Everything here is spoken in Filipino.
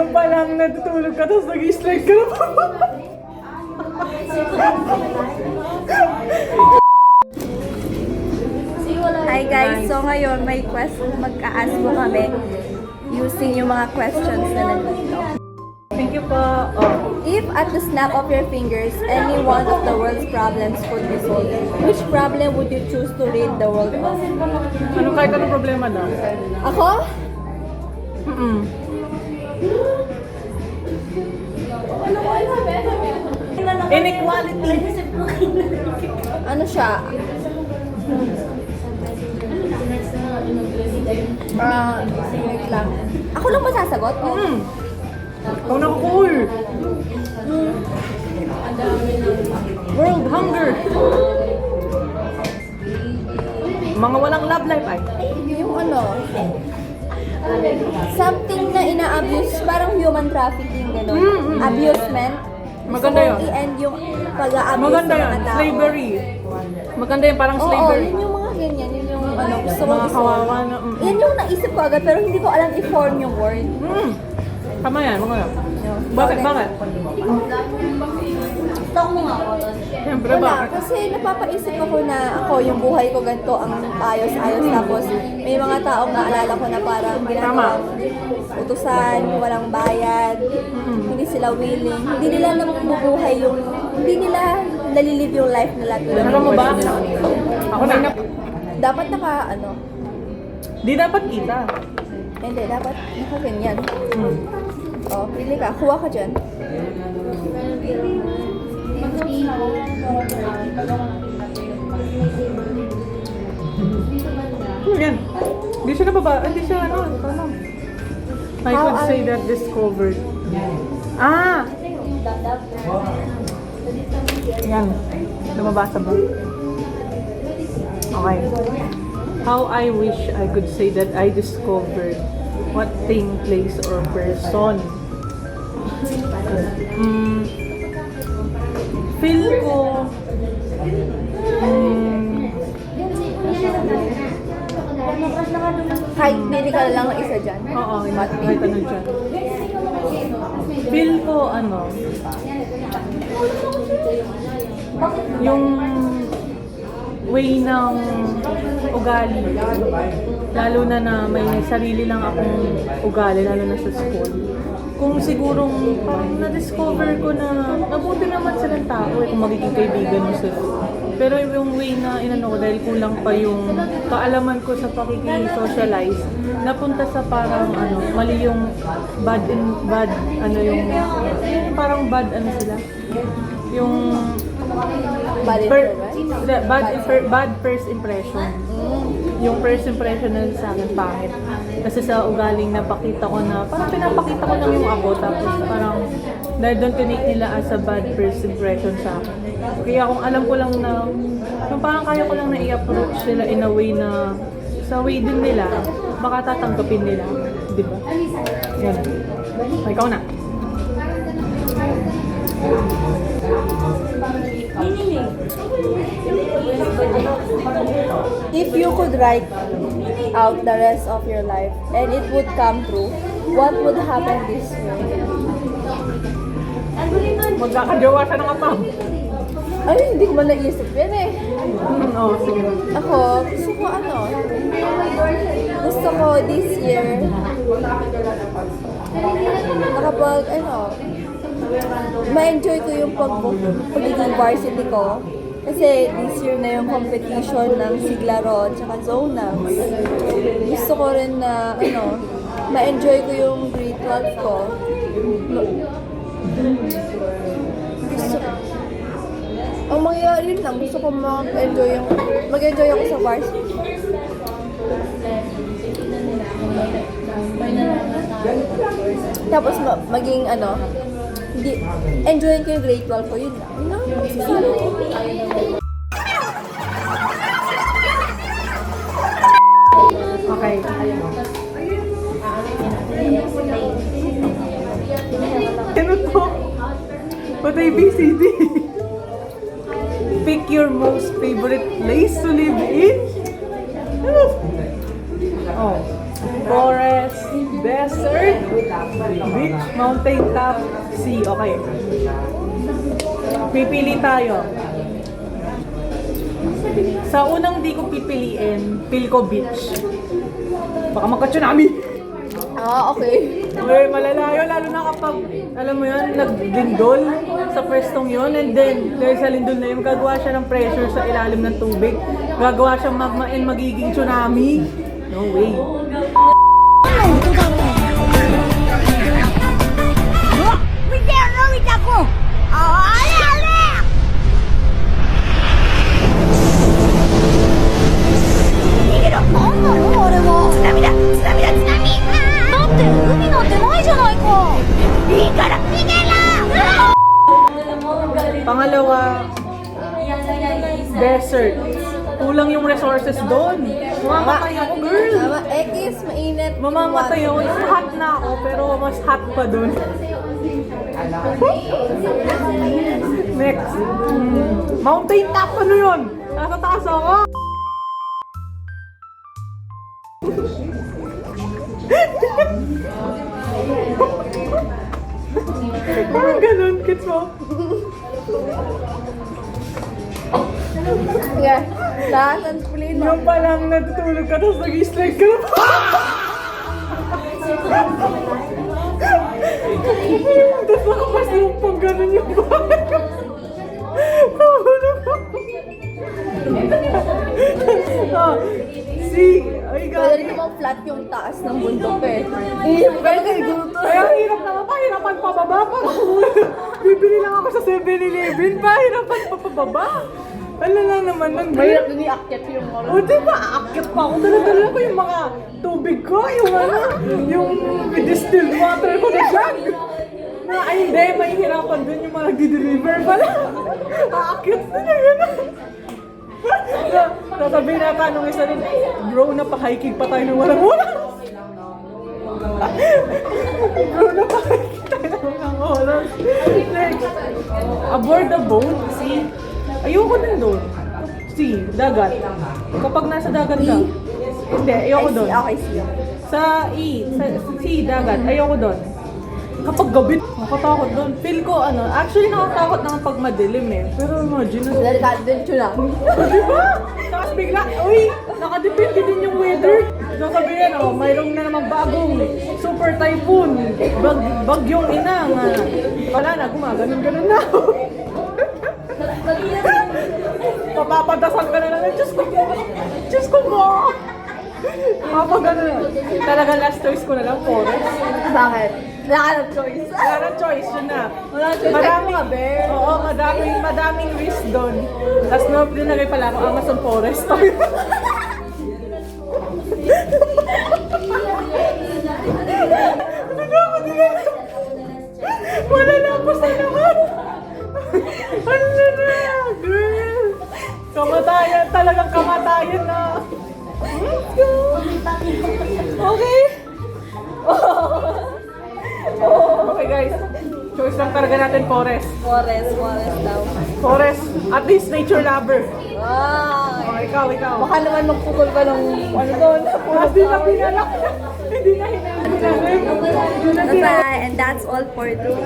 pa lang natutulog ka, tapos nag-strike ka na. Hi guys, so ngayon may mag-a-ask mo kami using yung mga questions na nandito. Thank you po. Oh. If at the snap of your fingers, any one of the world's problems could be solved, which problem would you choose to rid the world of? Kahit anong problema daw? Ako? Inequality. Ano siya? Wait lang. Ako lang ba sasagot? Ikaw na cool. World hunger. Mga walang love life ay. Yung ano, something na ina-abuse, parang human trafficking, gano'n. Abusement. Maganda yun. I-end yung pag-a-abuse Maganda sa yun. mga tao. Slavery. Maganda yun, parang Oo, slavery. yun yung mga ganyan. Yun yung ano, gusto ko Mga kawawa na. Yan yung naisip ko agad, pero hindi ko alam i-form yung word. Tama yan, mga yan. Bakit? Bakit? Talk mo nga ako. Siyempre, Wala, bakit? kasi napapaisip ako na ako, yung buhay ko ganito, ang ayos-ayos. Tapos may mga taong naalala ko na parang ginagawang utusan, walang bayad, hindi sila willing, hindi nila nabubuhay yung, hindi nila nalilive yung life nila. Alam mo ba? Ako na Dapat ano, di dapat kita. hindi, dapat nakaganyan. Oh, pili ka, kuha ka dyan. Yan. Hindi siya hindi siya ano. I could say that discovered. Ah! Yan. Lumabasa ba? Okay. How I wish I could say that I discovered what thing, place, or person. Feel ko Kahit pili ka lang ng isa dyan. oo, kahit ano dyan. Feel ko yung way ng ugali, lalo na may sarili lang akong ugali, lalo na sa school. Kung sigurong parang na-discover ko na mabuti naman silang tao kung magiging kaibigan mo sila. Pero yung way na inano ko, dahil kulang pa yung kaalaman ko sa pakikisocialize, napunta sa parang mali yung bad sila. Yung bad first impression. Yung first impression na sa akin pangit. Kasi sa ugaling napakita ko na, parang pinapakita ko lang yung ako, tapos parang dahil doon tinake nila as a bad first impression sa akin. Kaya kung alam ko lang na, kung parang kaya ko lang na i-approach sila in a way na, sa way din nila, baka tatanggapin nila. Di ba? Yan. Ikaw na. If you could write out the rest of your life and it would come true, what would happen this year? Magkakajowa siya ng apam. Ay, hindi ko man naisip yan eh. Oo, sige. Ako, gusto ko this year, ma-enjoy ko yung pagiging varsity ko. Kasi this year na yung competition ng Siglaro at Zonax. Gusto ko rin na, ma-enjoy ko yung grade 12 ko. Ang mangyayari lang, gusto ko mag-enjoy ako sa varsity. Tapos maging enjoyin ko yung grade 12 ko, yun lang. Okay. Ano to? What ABCD? Pick your most favorite place to live in? Oh. Forest, desert, beach, mountain top, sea. Okay. Pipili tayo. Sa unang di ko pipiliin, feel ko beach. Baka magka-tsunami. Ah, okay. Okay, malalayo, lalo na kapag, alam mo yan, nagdindol sa pwestong yun, and then, dahil sa lindol na yun, gagawa siya ng pressure sa ilalim ng tubig. Gagawa siyang magma and magiging tsunami. No way. 見てよのび太くんあれあれ逃げろなんなのあれは津波だ津波だ津波だって海なんてないじゃないかいいから逃げろ Pangalawa, desert. Kulang yung resources doon. Mamamatay ako, girl. Tama, X, mainit. Mamamatay ako. Hot na ako, pero mas hot pa doon. Next. Mountain top, ano yun? Nasa taas ako. Parang ganun, kids mo. Yeah, lahat ng plane. Yung palang natutulog ka, tapos nag-slide ka na. Tapos nakapas yung pang ganun yung bahay ko. Kahulog ako. See, ay Pwede gagi. namang flat yung taas ng bundok eh. Hindi mo ka gusto. Kaya ang hirap naman, pahirapan pababa pa. Bibili lang ako sa 7-Eleven, pahirapan pa pababa. Ano lang naman, Mahirap din i-akyat yung O diba, aakyat pa ako. Dala-dala ko yung mga tubig ko, yung ano, yung distilled water ko na jug. Na, ay hindi, mahihirapan dun yung mga nagdi-deliver pala. Aakyat na na yun. Sasabihin na nung isa rin, bro, napahiking pa tayo ng walang oras. Bro, napahiking tayo ng walang oras. Next, aboard the boat, see? Ayoko din doon. Sea, dagat. Kapag nasa dagat ka. Hindi, ayoko doon. Okay, see. Sa sea, dagat, ayoko doon. Kapag gabi, nakatakot doon. Feel ko, ano, actually nakatakot naman pag madilim eh. Pero imagine na. Delikado din tsunami. Diba? Tapos bigla, uy, nakadepende din yung weather. So sabihin, oh, mayroong na naman bagong super typhoon. Bagyong inang. Wala na, gumaganon-ganon na. Papapadasal ka na lang. Diyos ko po! Diyos ko po! Papagano na. Talaga last choice ko na lang, forest. Bakit? Wala ka ng choice. Wala na choice, yun na. Wala na choice. Maraming, Kahit mga bear. oo, madaming risk doon. Tapos nilagay pala ako Amazon Forest. Wala na ako sa naman. Ano na, girl? Kamatayan, talagang kamatayan na. Okay? Okay guys, choice lang talaga natin forest. Forest daw. Forest, at least nature lover. Wow. Oh, ikaw. Baka naman magpukul ka ng ano doon. Hindi na pinalak. Hindi na hinahinalim. Bye-bye. And that's all for today.